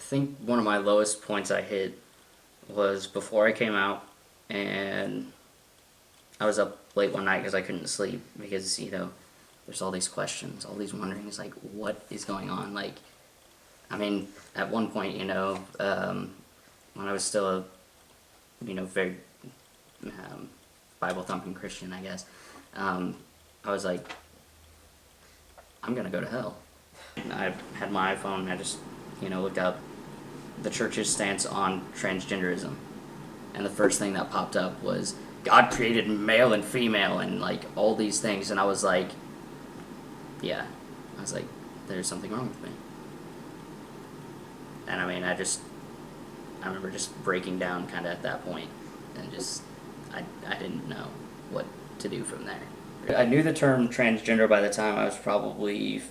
think one of my lowest points I hit was before I came out, and I was up late one night because I couldn't sleep because, there's all these questions, all these wonderings, like, what is going on? Like, I mean, at one point, when I was still a, very Bible-thumping Christian, I guess, I was like, I'm gonna go to hell. I had my iPhone and I just, looked up the church's stance on transgenderism. And the first thing that popped up was, God created male and female and, like, all these things. And I was like, yeah. I was like, there's something wrong with me. And I mean, I remember just breaking down kind of at that point. And just, I didn't know what to do from there. I knew the term transgender by the time I was probably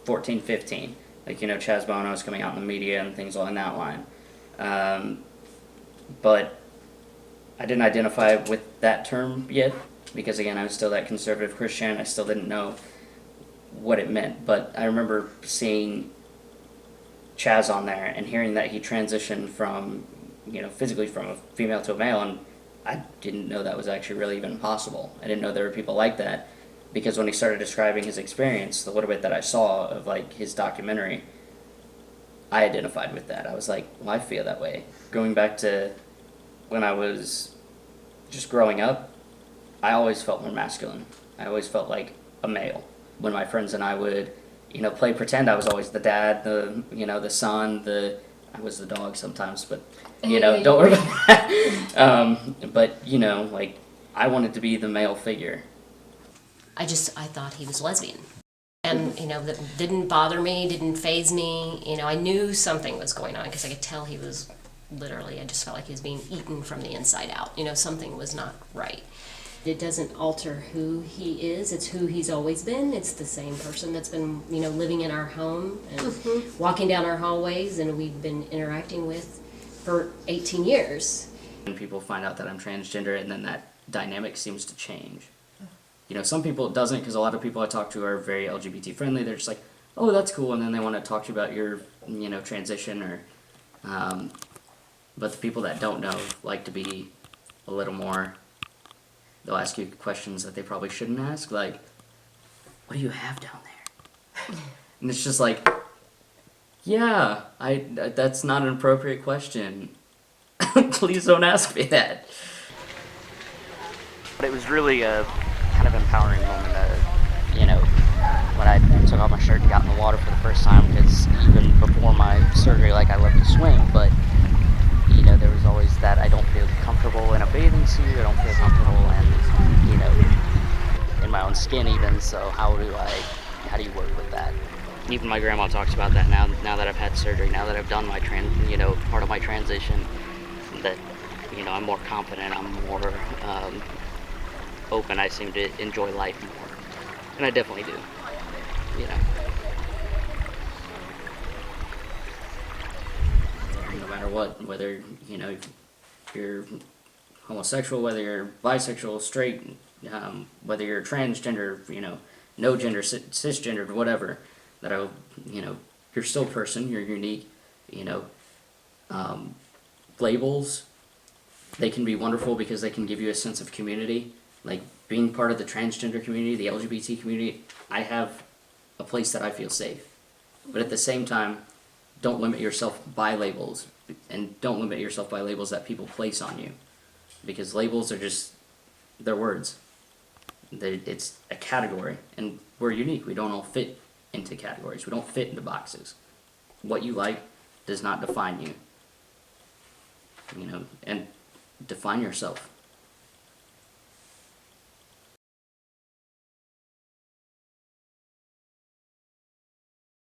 14, 15. Like, Chaz Bono was coming out in the media and things along that line. But I didn't identify with that term yet, because again, I was still that conservative Christian. I still didn't know what it meant. But I remember seeing Chaz on there and hearing that he transitioned from, physically from a female to a male, and I didn't know that was actually really even possible. I didn't know there were people like that, because when he started describing his experience, the little bit that I saw of, like, his documentary, I identified with that. I was like, well, I feel that way. Going back to when I was just growing up, I always felt more masculine. I always felt like a male. When my friends and I would, play pretend, I was always the dad, the son, I was the dog sometimes, but, don't worry about that. But, like, I wanted to be the male figure. I thought he was lesbian. And, that didn't bother me, didn't faze me. I knew something was going on because I could tell he was literally, I just felt like he was being eaten from the inside out. Something was not right. It doesn't alter who he is. It's who he's always been. It's the same person that's been, living in our home and walking down our hallways, and we've been interacting with for 18 years. When people find out that I'm transgender, and then that dynamic seems to change. Some people it doesn't, because a lot of people I talk to are very LGBT friendly. They're just like, oh, that's cool, and then they want to talk to you about your, transition, or, but the people that don't know like to be a little more, they'll ask you questions that they probably shouldn't ask, like, what do you have down there? And it's just like, yeah, that's not an appropriate question. Please don't ask me that. But it was really a kind of empowering moment, when I took off my shirt and got in the water for the first time, because even before my surgery, like, I love to swim, but, there was always that I don't feel comfortable in a bathing suit, I don't feel comfortable in my own skin even, so how do you work with that? Even my grandma talks about that now that I've had surgery, now that I've done my part of my transition, that, I'm more confident, I'm more open, I seem to enjoy life more. And I definitely do, No matter what, whether, you're homosexual, whether you're bisexual, straight, whether you're transgender, no gender, cisgendered, whatever, you're still a person, you're unique, labels, they can be wonderful because they can give you a sense of community. Like, being part of the transgender community, the LGBT community, I have a place that I feel safe. But at the same time, don't limit yourself by labels, and don't limit yourself by labels that people place on you. Because labels are just, they're words. It's a category, and we're unique. We don't all fit into categories. We don't fit into boxes. What you like does not define you. And define yourself.